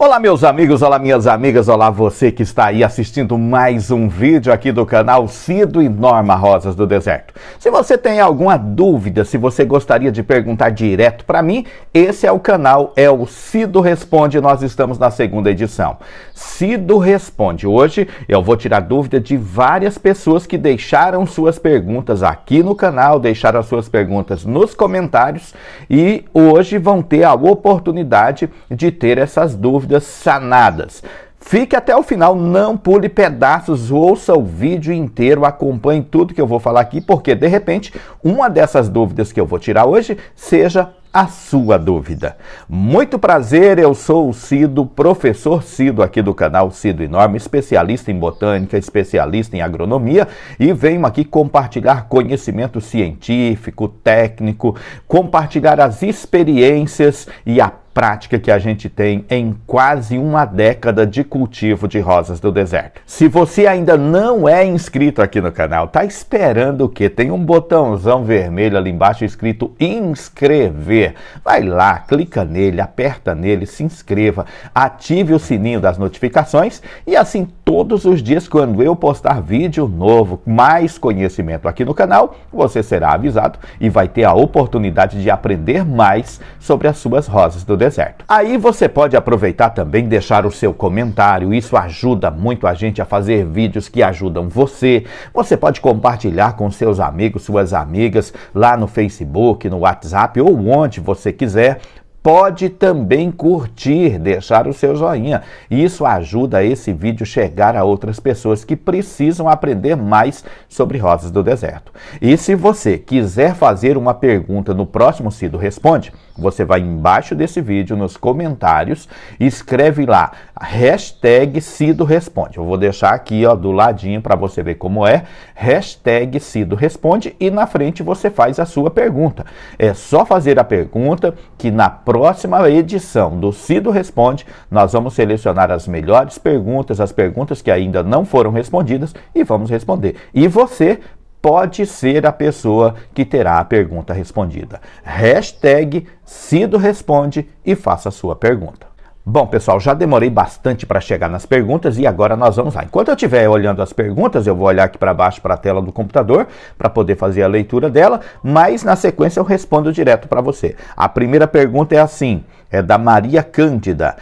Olá meus amigos, olá minhas amigas, olá você que está aí assistindo mais um vídeo aqui do canal Cido e Norma Rosas do Deserto. Se você tem alguma dúvida, se você gostaria de perguntar direto para mim, esse é o canal, é o Cido Responde, nós estamos na segunda edição. Cido Responde, hoje eu vou tirar dúvida de várias pessoas que deixaram suas perguntas aqui no canal, deixaram as suas perguntas nos comentários e hoje vão ter a oportunidade de ter essas dúvidas sanadas. Fique até o final, não pule pedaços, ouça o vídeo inteiro, acompanhe tudo que eu vou falar aqui, porque de repente uma dessas dúvidas que eu vou tirar hoje seja a sua dúvida. Muito prazer, eu sou o Cido, professor Cido aqui do canal Cido e Norma, especialista em botânica, especialista em agronomia e venho aqui compartilhar conhecimento científico, técnico, compartilhar as experiências e a prática que a gente tem em quase uma década de cultivo de rosas do deserto. Se você ainda não é inscrito aqui no canal, tá esperando o quê? Tem um botãozão vermelho ali embaixo escrito inscrever. Vai lá, clica nele, aperta nele, se inscreva, ative o sininho das notificações e assim todos os dias quando eu postar vídeo novo, mais conhecimento aqui no canal, você será avisado e vai ter a oportunidade de aprender mais sobre as suas rosas do deserto. Aí você pode aproveitar também, deixar o seu comentário, isso ajuda muito a gente a fazer vídeos que ajudam você. Você pode compartilhar com seus amigos, suas amigas, lá no Facebook, no WhatsApp ou onde você quiser. Pode também curtir, deixar o seu joinha. Isso ajuda esse vídeo chegar a outras pessoas que precisam aprender mais sobre rosas do deserto. E se você quiser fazer uma pergunta no próximo Cido Responde, você vai embaixo desse vídeo, nos comentários, escreve lá, hashtag Cido Responde. Eu vou deixar aqui ó, do ladinho para você ver como é, hashtag Cido Responde e na frente você faz a sua pergunta. É só fazer a pergunta que na próxima edição do Cido Responde, nós vamos selecionar as melhores perguntas, as perguntas que ainda não foram respondidas e vamos responder. E você pode ser a pessoa que terá a pergunta respondida. Hashtag Cido Responde e faça a sua pergunta. Bom, pessoal, já demorei bastante para chegar nas perguntas e agora nós vamos lá. Enquanto eu estiver olhando as perguntas, eu vou olhar aqui para baixo para a tela do computador para poder fazer a leitura dela, mas na sequência eu respondo direto para você. A primeira pergunta é assim, é da Maria Cândida.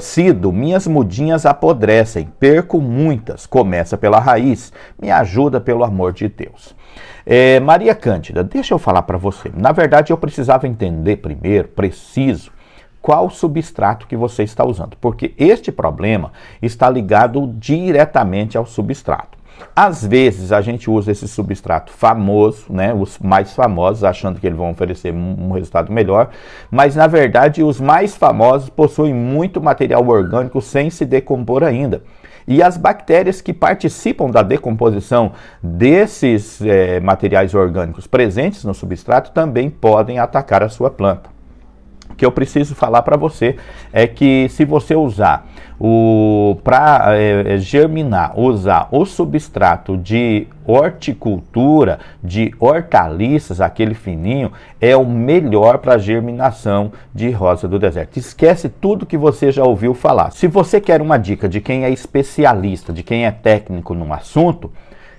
Cido, minhas mudinhas apodrecem, perco muitas, começa pela raiz, me ajuda pelo amor de Deus. Maria Cândida, deixa eu falar para você. Na verdade, eu precisava entender primeiro, preciso, qual substrato que você está usando, porque este problema está ligado diretamente ao substrato. Às vezes a gente usa esse substrato famoso, né, os mais famosos, achando que eles vão oferecer um resultado melhor, mas na verdade os mais famosos possuem muito material orgânico sem se decompor ainda. E as bactérias que participam da decomposição desses materiais orgânicos presentes no substrato também podem atacar a sua planta. O que eu preciso falar para você é que se você usar para germinar, usar o substrato de horticultura, de hortaliças, aquele fininho, é o melhor para germinação de rosa do deserto. Esquece tudo que você já ouviu falar. Se você quer uma dica de quem é especialista, de quem é técnico no assunto,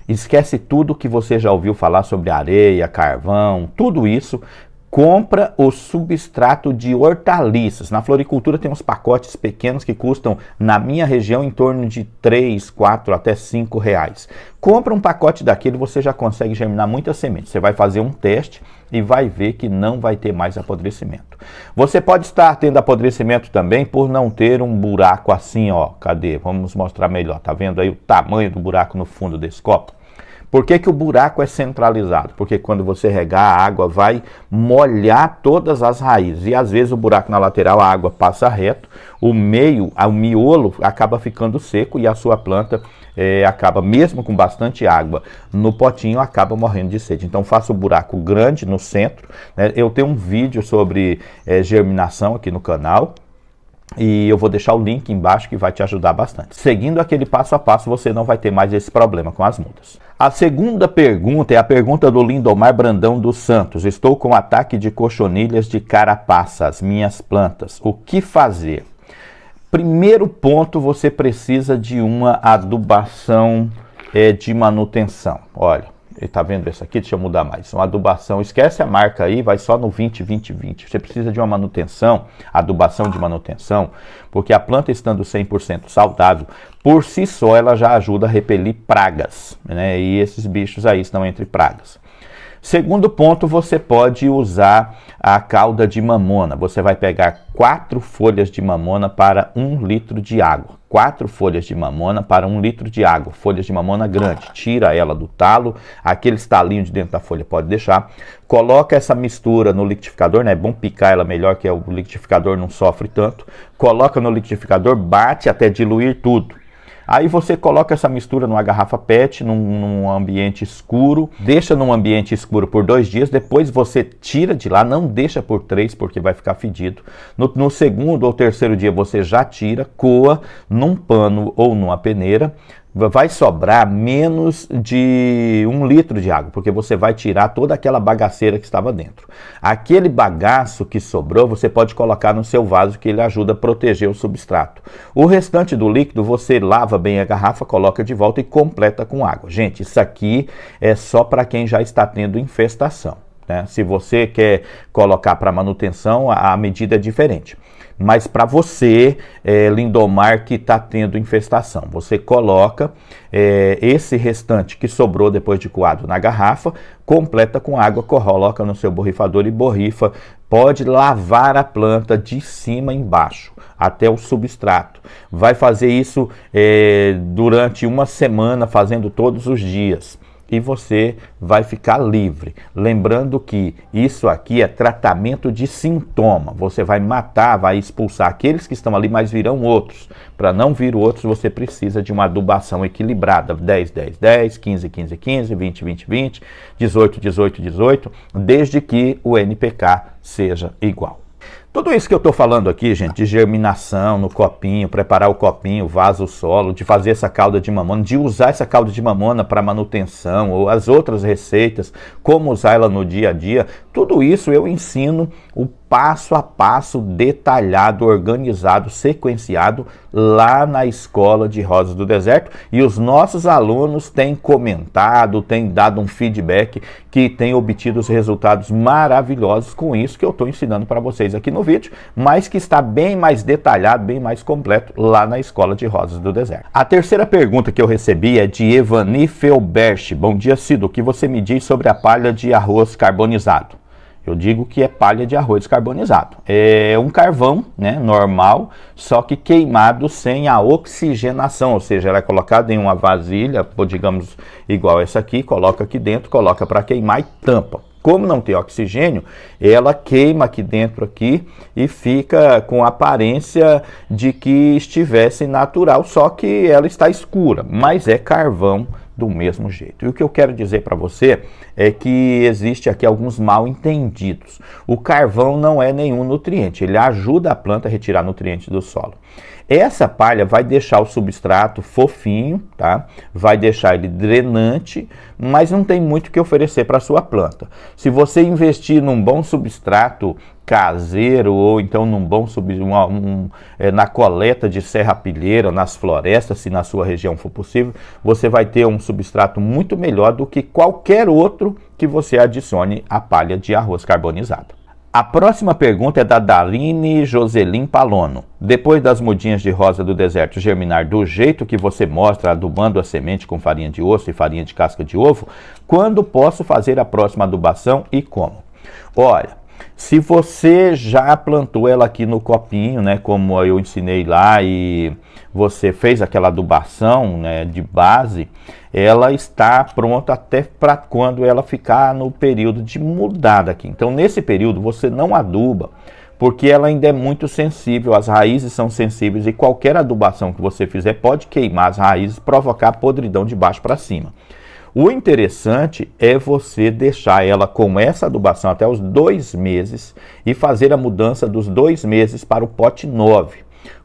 esquece tudo que você já ouviu falar sobre areia, carvão, tudo isso. Compra o substrato de hortaliças. Na floricultura tem uns pacotes pequenos que custam, na minha região, em torno de 3, 4 até 5 reais. Compra um pacote daquele, você já consegue germinar muitas sementes. Você vai fazer um teste e vai ver que não vai ter mais apodrecimento. Você pode estar tendo apodrecimento também por não ter um buraco assim, ó. Cadê? Vamos mostrar melhor. Tá vendo aí o tamanho do buraco no fundo desse copo? Por que que o buraco é centralizado? Porque quando você regar, a água vai molhar todas as raízes. E às vezes o buraco na lateral, a água passa reto, o miolo acaba ficando seco e a sua planta acaba, mesmo com bastante água no potinho, acaba morrendo de sede. Então faça o buraco grande no centro. Né? Eu tenho um vídeo sobre germinação aqui no canal. E eu vou deixar o link embaixo que vai te ajudar bastante. Seguindo aquele passo a passo, você não vai ter mais esse problema com as mudas. A segunda pergunta é a pergunta do Lindomar Brandão dos Santos. Estou com ataque de cochonilhas de carapaça, as minhas plantas. O que fazer? Primeiro ponto, você precisa de uma adubação de manutenção. Olha, está vendo essa aqui? Deixa eu mudar mais. Uma adubação, esquece a marca aí, vai só no 20, 20, 20. Você precisa de uma manutenção, adubação de manutenção, porque a planta estando 100% saudável, por si só ela já ajuda a repelir pragas, né? E esses bichos aí estão entre pragas. Segundo ponto, você pode usar a calda de mamona. Você vai pegar 4 folhas de mamona para 1 litro de água. 4 folhas de mamona para 1 litro de água. Folhas de mamona grande. Tira ela do talo, aqueles talinhos de dentro da folha pode deixar. Coloca essa mistura no liquidificador, né? É bom picar ela melhor, que o liquidificador não sofre tanto. Coloca no liquidificador, bate até diluir tudo. Aí você coloca essa mistura numa garrafa PET, num ambiente escuro, deixa num ambiente escuro por 2 dias, depois você tira de lá, não deixa por 3 porque vai ficar fedido. No segundo ou terceiro dia você já tira, coa num pano ou numa peneira, vai sobrar menos de 1 litro de água, porque você vai tirar toda aquela bagaceira que estava dentro. Aquele bagaço que sobrou, você pode colocar no seu vaso, que ele ajuda a proteger o substrato. O restante do líquido, você lava bem a garrafa, coloca de volta e completa com água. Gente, isso aqui é só para quem já está tendo infestação, né? Se você quer colocar para manutenção, a medida é diferente. Mas para você, Lindomar, que está tendo infestação, você coloca esse restante que sobrou depois de coado na garrafa, completa com água, coloca no seu borrifador e borrifa. Pode lavar a planta de cima embaixo, até o substrato. Vai fazer isso durante 1 semana, fazendo todos os dias. E você vai ficar livre. Lembrando que isso aqui é tratamento de sintoma. Você vai matar, vai expulsar aqueles que estão ali, mas virão outros. Para não vir outros, você precisa de uma adubação equilibrada. 10, 10, 10, 15, 15, 15, 20, 20, 20, 18, 18, 18, desde que o NPK seja igual. Tudo isso que eu estou falando aqui, gente, de germinação no copinho, preparar o copinho, vaso solo, de fazer essa calda de mamona, de usar essa calda de mamona para manutenção, ou as outras receitas, como usar ela no dia a dia, tudo isso eu ensino o passo a passo, detalhado, organizado, sequenciado lá na Escola de Rosas do Deserto, e os nossos alunos têm comentado, têm dado um feedback que têm obtido os resultados maravilhosos com isso que eu estou ensinando para vocês aqui no vídeo, mas que está bem mais detalhado, bem mais completo lá na Escola de Rosas do Deserto. A terceira pergunta que eu recebi é de Evani Felberch. Bom dia, Cido. O que você me diz sobre a palha de arroz carbonizado? Eu digo que é palha de arroz carbonizado. É um carvão, né, normal, só que queimado sem a oxigenação, ou seja, ela é colocada em uma vasilha, ou digamos igual essa aqui, coloca aqui dentro, coloca para queimar e tampa. Como não tem oxigênio, ela queima aqui dentro aqui e fica com a aparência de que estivesse natural, só que ela está escura, mas é carvão do mesmo jeito. E o que eu quero dizer para você é que existe aqui alguns mal entendidos. O carvão não é nenhum nutriente, ele ajuda a planta a retirar nutrientes do solo. Essa palha vai deixar o substrato fofinho, tá? Vai deixar ele drenante, mas não tem muito o que oferecer para a sua planta. Se você investir num bom substrato caseiro ou então num bom na coleta de serrapilheira, nas florestas, se na sua região for possível, você vai ter um substrato muito melhor do que qualquer outro que você adicione à palha de arroz carbonizado. A próxima pergunta é da Daline Joselin Palono. Depois das mudinhas de rosa do deserto germinar do jeito que você mostra, adubando a semente com farinha de osso e farinha de casca de ovo, quando posso fazer a próxima adubação e como? Olha, se você já plantou ela aqui no copinho, né, como eu ensinei lá, e você fez aquela adubação, né, de base, ela está pronta até para quando ela ficar no período de mudar daqui. Então, nesse período, você não aduba, porque ela ainda é muito sensível, as raízes são sensíveis e qualquer adubação que você fizer pode queimar as raízes, provocar podridão de baixo para cima. O interessante é você deixar ela com essa adubação até os 2 meses e fazer a mudança dos 2 meses para o pote 9.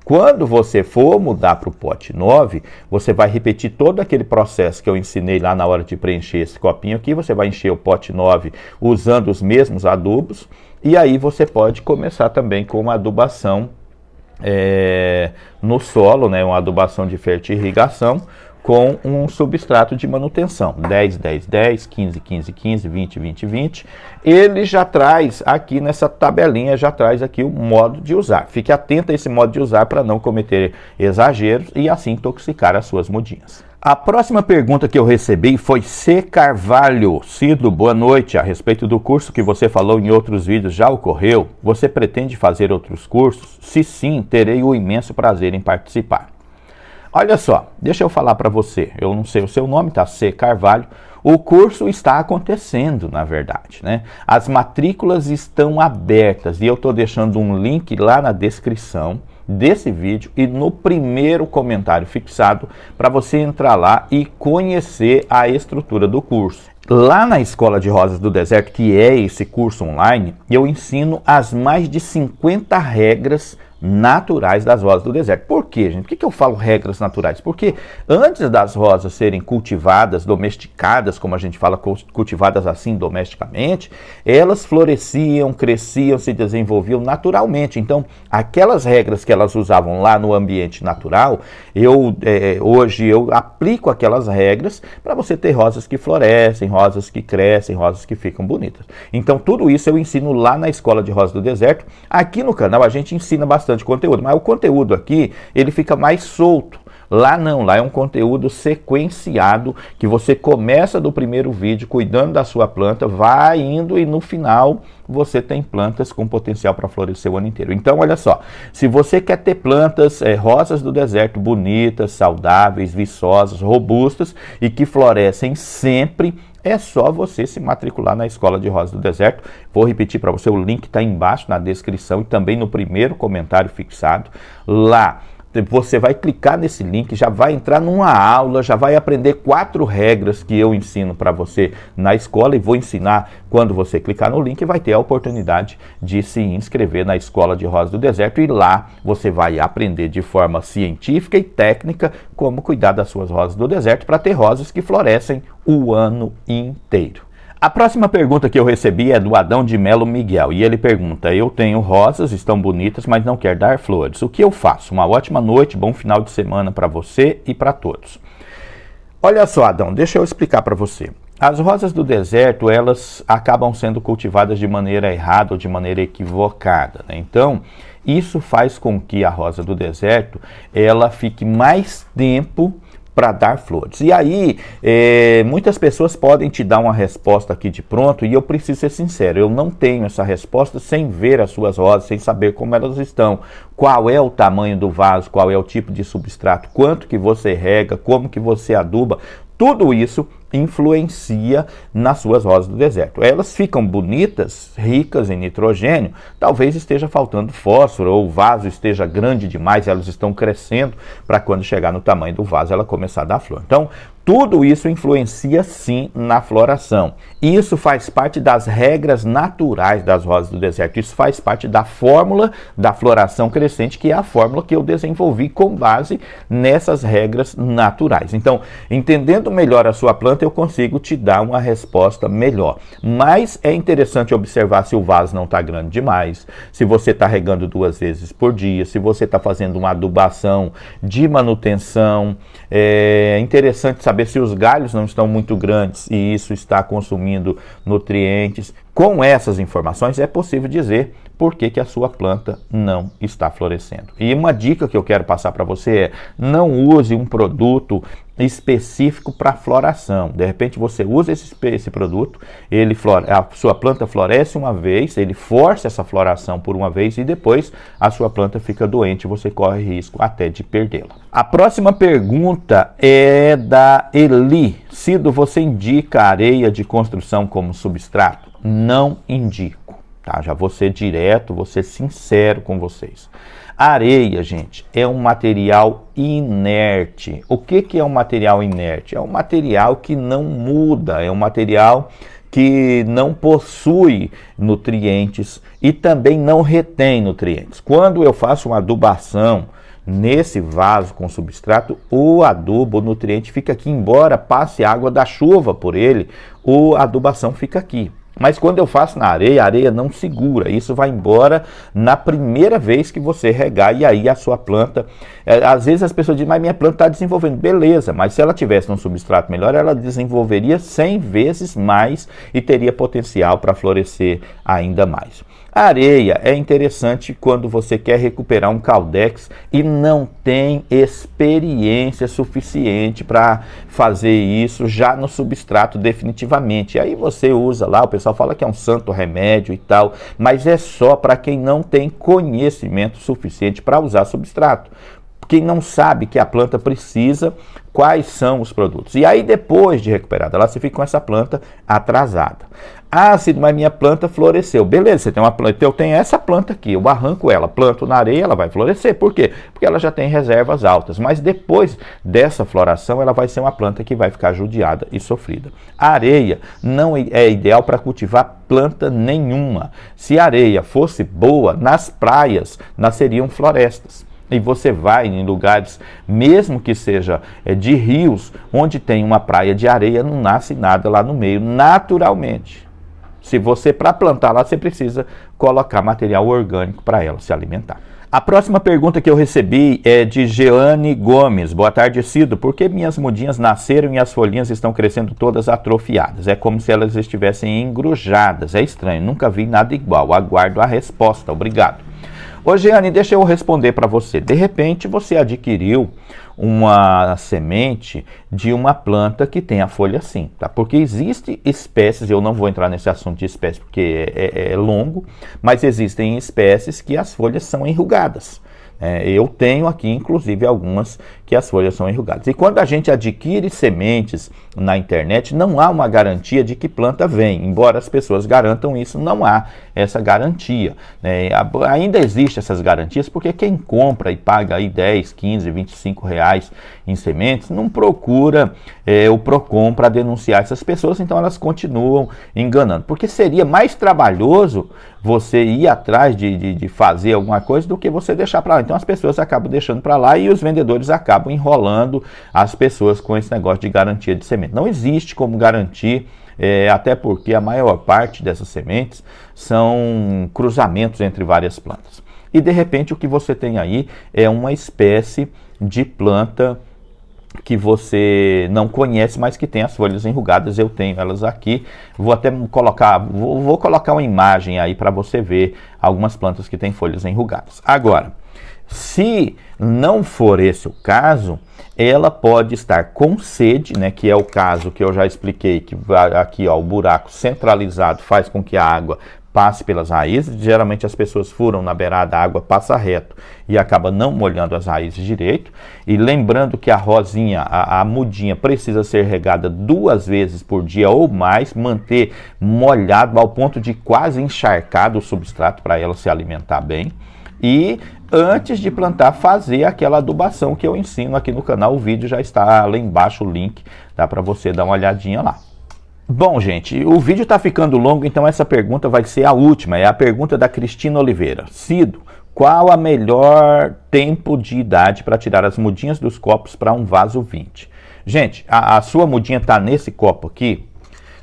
Quando você for mudar para o pote 9, você vai repetir todo aquele processo que eu ensinei lá na hora de preencher esse copinho aqui. Você vai encher o pote 9 usando os mesmos adubos e aí você pode começar também com uma adubação no solo, né, uma adubação de fertirrigação com um substrato de manutenção, 10, 10, 10, 15, 15, 15, 20, 20, 20. Ele já traz aqui nessa tabelinha, já traz aqui o modo de usar. Fique atento a esse modo de usar para não cometer exageros e assim intoxicar as suas mudinhas. A próxima pergunta que eu recebi foi C. Carvalho. Cido, boa noite. A respeito do curso que você falou em outros vídeos, já ocorreu? Você pretende fazer outros cursos? Se sim, terei o imenso prazer em participar. Olha só, deixa eu falar para você, eu não sei o seu nome, tá? C. Carvalho. O curso está acontecendo, na verdade, né? As matrículas estão abertas e eu estou deixando um link lá na descrição desse vídeo e no primeiro comentário fixado para você entrar lá e conhecer a estrutura do curso. Lá na Escola de Rosas do Deserto, que é esse curso online, eu ensino as mais de 50 regras naturais das rosas do deserto. Por quê, gente? Por que eu falo regras naturais? Porque antes das rosas serem cultivadas, domesticadas, como a gente fala, cultivadas assim domesticamente, elas floresciam, cresciam, se desenvolviam naturalmente. Então, aquelas regras que elas usavam lá no ambiente natural, hoje eu aplico aquelas regras para você ter rosas que florescem, rosas que crescem, rosas que ficam bonitas. Então, tudo isso eu ensino lá na Escola de Rosas do Deserto. Aqui no canal a gente ensina bastante conteúdo, mas o conteúdo aqui, ele fica mais solto. Lá não, lá é um conteúdo sequenciado, que você começa do primeiro vídeo cuidando da sua planta, vai indo e no final você tem plantas com potencial para florescer o ano inteiro. Então, olha só, se você quer ter plantas rosas do deserto bonitas, saudáveis, viçosas, robustas e que florescem sempre, é só você se matricular na Escola de Rosas do Deserto. Vou repetir para você, o link está embaixo na descrição e também no primeiro comentário fixado. Lá você vai clicar nesse link, já vai entrar numa aula, já vai aprender 4 regras que eu ensino para você na escola e vou ensinar quando você clicar no link, vai ter a oportunidade de se inscrever na Escola de Rosas do Deserto e lá você vai aprender de forma científica e técnica como cuidar das suas rosas do deserto para ter rosas que florescem o ano inteiro. A próxima pergunta que eu recebi é do Adão de Melo Miguel e ele pergunta: eu tenho rosas, estão bonitas, mas não quero dar flores. O que eu faço? Uma ótima noite, bom final de semana para você e para todos. Olha só, Adão, deixa eu explicar para você. As rosas do deserto, elas acabam sendo cultivadas de maneira errada ou de maneira equivocada, né? Então, isso faz com que a rosa do deserto, ela fique mais tempo para dar flores. E aí, muitas pessoas podem te dar uma resposta aqui de pronto, e eu preciso ser sincero, eu não tenho essa resposta sem ver as suas rosas, sem saber como elas estão, qual é o tamanho do vaso, qual é o tipo de substrato, quanto que você rega, como que você aduba. Tudo isso influencia nas suas rosas do deserto. Elas ficam bonitas, ricas em nitrogênio, talvez esteja faltando fósforo, ou o vaso esteja grande demais, elas estão crescendo para quando chegar no tamanho do vaso ela começar a dar flor. Então, tudo isso influencia sim na floração. Isso faz parte das regras naturais das rosas do deserto. Isso faz parte da fórmula da floração crescente, que é a fórmula que eu desenvolvi com base nessas regras naturais. Então, entendendo melhor a sua planta, eu consigo te dar uma resposta melhor. Mas é interessante observar se o vaso não está grande demais, se você está regando 2 vezes por dia, se você está fazendo uma adubação de manutenção. É interessante saber se os galhos não estão muito grandes e isso está consumindo nutrientes. Com essas informações é possível dizer por que a sua planta não está florescendo. E uma dica que eu quero passar para você é: não use um produto específico para floração. De repente você usa esse produto, a sua planta floresce uma vez, ele força essa floração por uma vez e depois a sua planta fica doente e você corre risco até de perdê-la. A próxima pergunta é da Eli. Cido, você indica areia de construção como substrato? Não indico, tá? Já vou ser direto, vou ser sincero com vocês. A areia, gente, é um material inerte. O que é um material inerte? É um material que não muda, é um material que não possui nutrientes e também não retém nutrientes. Quando eu faço uma adubação nesse vaso com substrato, o adubo, o nutriente fica aqui, embora passe água da chuva por ele, a adubação fica aqui. Mas quando eu faço na areia, a areia não segura. Isso vai embora na primeira vez que você regar e aí a sua planta... às vezes as pessoas dizem, mas minha planta está desenvolvendo. Beleza, mas se ela tivesse um substrato melhor, ela desenvolveria 100 vezes mais e teria potencial para florescer ainda mais. A areia é interessante quando você quer recuperar um caudex e não tem experiência suficiente para fazer isso já no substrato definitivamente. Aí você usa lá, o pessoal fala que é um santo remédio e tal, mas é só para quem não tem conhecimento suficiente para usar substrato. Quem não sabe que a planta precisa, quais são os produtos. E aí depois de recuperada, lá você fica com essa planta atrasada. Ah, Cid, mas minha planta floresceu. Beleza, você tem uma planta, eu tenho essa planta aqui, eu arranco ela, planto na areia, ela vai florescer. Por quê? Porque ela já tem reservas altas. Mas depois dessa floração, ela vai ser uma planta que vai ficar judiada e sofrida. A areia não é ideal para cultivar planta nenhuma. Se a areia fosse boa, nas praias nasceriam florestas. E você vai em lugares, mesmo que seja de rios, onde tem uma praia de areia, não nasce nada lá no meio, naturalmente. Se você, para plantar lá, você precisa colocar material orgânico para ela se alimentar. A próxima pergunta que eu recebi é de Jeane Gomes. Boa tarde, Cido. Por que minhas mudinhas nasceram e as folhinhas estão crescendo todas atrofiadas? É como se elas estivessem engrujadas. É estranho, nunca vi nada igual. Aguardo a resposta. Obrigado. Ô, Jeane, deixa eu responder para você. De repente, você adquiriu uma semente de uma planta que tem a folha assim, tá? Porque existem espécies, eu não vou entrar nesse assunto de espécie porque é longo, mas existem espécies que as folhas são enrugadas. Eu tenho aqui, inclusive, algumas que as folhas são enrugadas. E quando a gente adquire sementes na internet, não há uma garantia de que planta vem. Embora as pessoas garantam isso, não há essa garantia. Ainda existem essas garantias porque quem compra e paga aí 10, 15, 25 reais em sementes, não procura o Procon para denunciar essas pessoas, então elas continuam enganando. Porque seria mais trabalhoso você ir atrás de fazer alguma coisa do que você deixar para lá. Então as pessoas acabam deixando para lá e os vendedores acabam enrolando as pessoas com esse negócio de garantia de semente. Não existe como garantir, até porque a maior parte dessas sementes são cruzamentos entre várias plantas. E de repente o que você tem aí é uma espécie de planta que você não conhece, mas que tem as folhas enrugadas. Eu tenho elas aqui. Vou até colocar, vou colocar uma imagem aí para você ver algumas plantas que têm folhas enrugadas. Agora, se não for esse o caso, ela pode estar com sede, né, que é o caso que eu já expliquei, que aqui ó, o buraco centralizado faz com que a água passe pelas raízes. Geralmente as pessoas furam na beirada, a água passa reto e acaba não molhando as raízes direito. E lembrando que a rosinha, a mudinha, precisa ser regada 2 vezes por dia ou mais, manter molhado ao ponto de quase encharcado o substrato para ela se alimentar bem. E antes de plantar, fazer aquela adubação que eu ensino aqui no canal. O vídeo já está lá embaixo, o link, dá para você dar uma olhadinha lá. Bom, gente, o vídeo está ficando longo, então essa pergunta vai ser a última. É a pergunta da Cristina Oliveira. Cido, qual a melhor tempo de idade para tirar as mudinhas dos copos para um vaso 20? Gente, a sua mudinha está nesse copo aqui.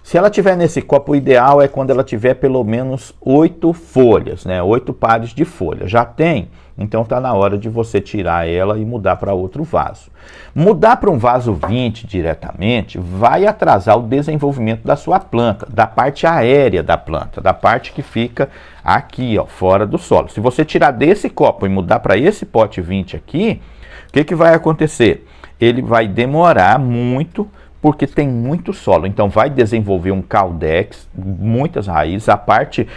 Se ela tiver nesse copo, o ideal é quando ela tiver pelo menos 8 folhas, né? 8 pares de folha. Já tem? Então está na hora de você tirar ela e mudar para outro vaso. Mudar para um vaso 20 diretamente vai atrasar o desenvolvimento da sua planta, da parte aérea da planta, da parte que fica aqui, ó, fora do solo. Se você tirar desse copo e mudar para esse pote 20 aqui, o que vai acontecer? Ele vai demorar muito, porque tem muito solo, então vai desenvolver um caudex, muitas raízes. A parte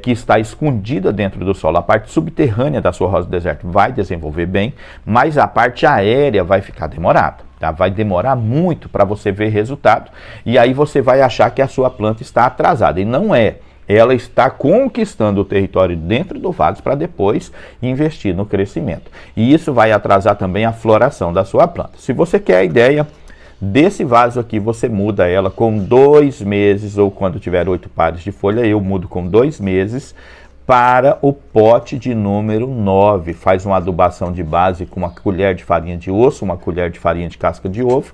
que está escondida dentro do solo, a parte subterrânea da sua rosa do deserto vai desenvolver bem, mas a parte aérea vai ficar demorada, tá? Vai demorar muito para você ver resultado, e aí você vai achar que a sua planta está atrasada, e não é. Ela está conquistando o território dentro do vaso para depois investir no crescimento. E isso vai atrasar também a floração da sua planta. Se você quer a ideia desse vaso aqui, você muda ela com 2 meses, ou quando tiver 8 pares de folha, eu mudo com 2 meses para o pote de número 9. Faz uma adubação de base com uma colher de farinha de osso, uma colher de farinha de casca de ovo,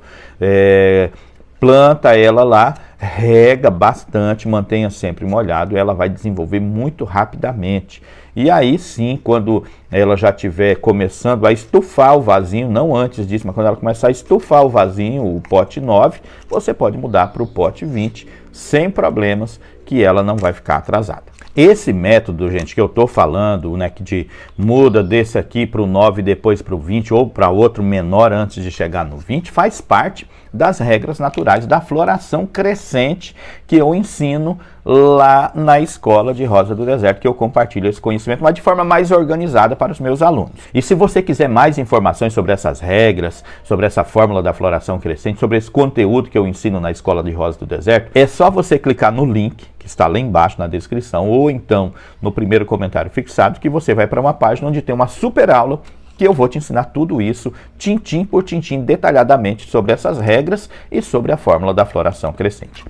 planta ela lá, rega bastante, mantenha sempre molhado, ela vai desenvolver muito rapidamente. E aí sim, quando ela já estiver começando a estufar o vasinho, não antes disso, mas quando ela começar a estufar o vasinho, o pote 9, você pode mudar para o pote 20, sem problemas, que ela não vai ficar atrasada. Esse método, gente, que eu estou falando, né, que de muda desse aqui para o 9 e depois para o 20 ou para outro menor antes de chegar no 20, faz parte das regras naturais da floração crescente que eu ensino lá na Escola de Rosa do Deserto, que eu compartilho esse conhecimento, mas de forma mais organizada para os meus alunos. E se você quiser mais informações sobre essas regras, sobre essa fórmula da floração crescente, sobre esse conteúdo que eu ensino na Escola de Rosa do Deserto, é só você clicar no link que está lá embaixo na descrição, ou então no primeiro comentário fixado, que você vai para uma página onde tem uma super aula que eu vou te ensinar tudo isso, tintim por tintim, detalhadamente sobre essas regras e sobre a fórmula da floração crescente.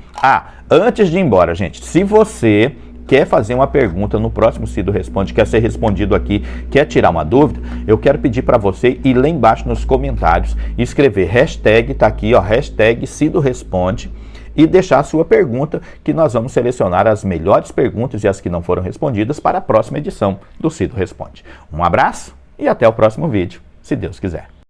Antes de ir embora, gente, se você quer fazer uma pergunta no próximo Cido Responde, quer ser respondido aqui, quer tirar uma dúvida, eu quero pedir para você ir lá embaixo nos comentários, escrever hashtag, tá aqui, ó, hashtag Cido Responde, e deixar a sua pergunta, que nós vamos selecionar as melhores perguntas e as que não foram respondidas para a próxima edição do Cido Responde. Um abraço e até o próximo vídeo, se Deus quiser.